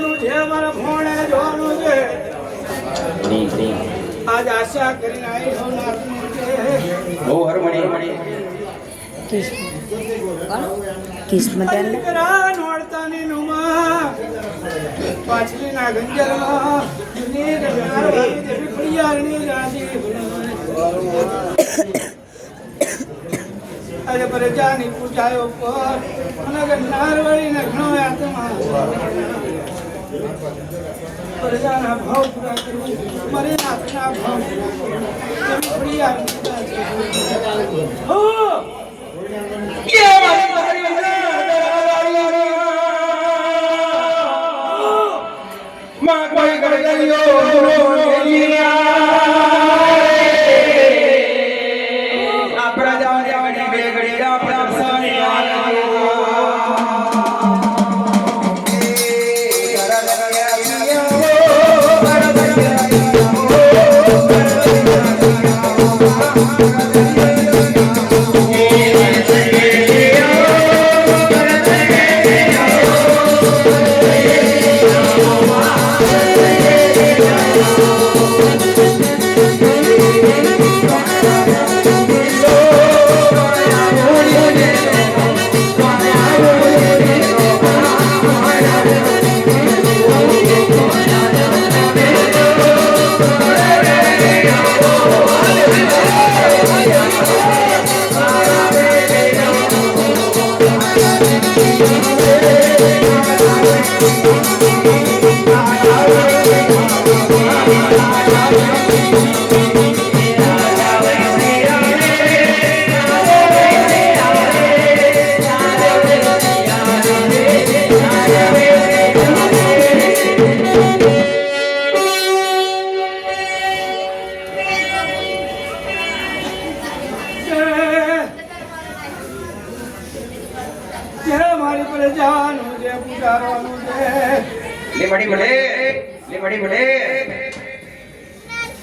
નું જે મારા ભોણે જોવાનું છે આજ આશા કરીને આવી હું નાથનું છે ઓ હરમણી કિસ્મત કરા નોડતાની નુમા પાછલી ના ગંજરમાં ની ગંજારવાની દેવી પ્રિયાની રાજી અરે પ્રજાની પૂજાયો પર અને ગંજારવાળી ને ઘણો આત્મા પ્રજાના ભાવ પૂરા કરવું મરે નાથના ભાવ પૂરા કરવું દેવી પ્રિયાની રાજી હો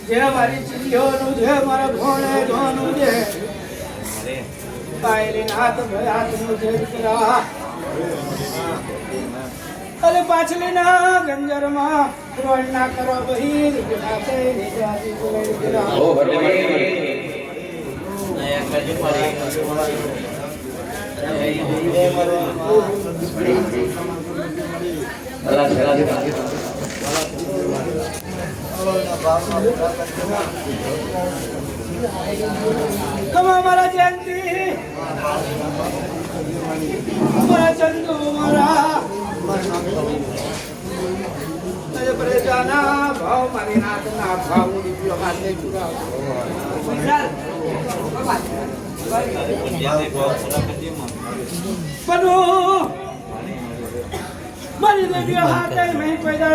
જે મારી ચીડીઓનું જે મારા ભોણે જોનું છે પાયલી નાથ ભયાતનું છે દીકરા અરે પાછલી ના ગંજરમાં રોડ ના કરો બહી દીકરા તે નિજાતી બોલે દીકરા ઓ હરમણી કમા મારા જયંતિ મારા ચંદુ મારા પ્રજાના ભાવ મારી નાથના ભાવ દીકરો હાથે ચુરાવો મારી દેવીઓ હાથે નહીં પૈદા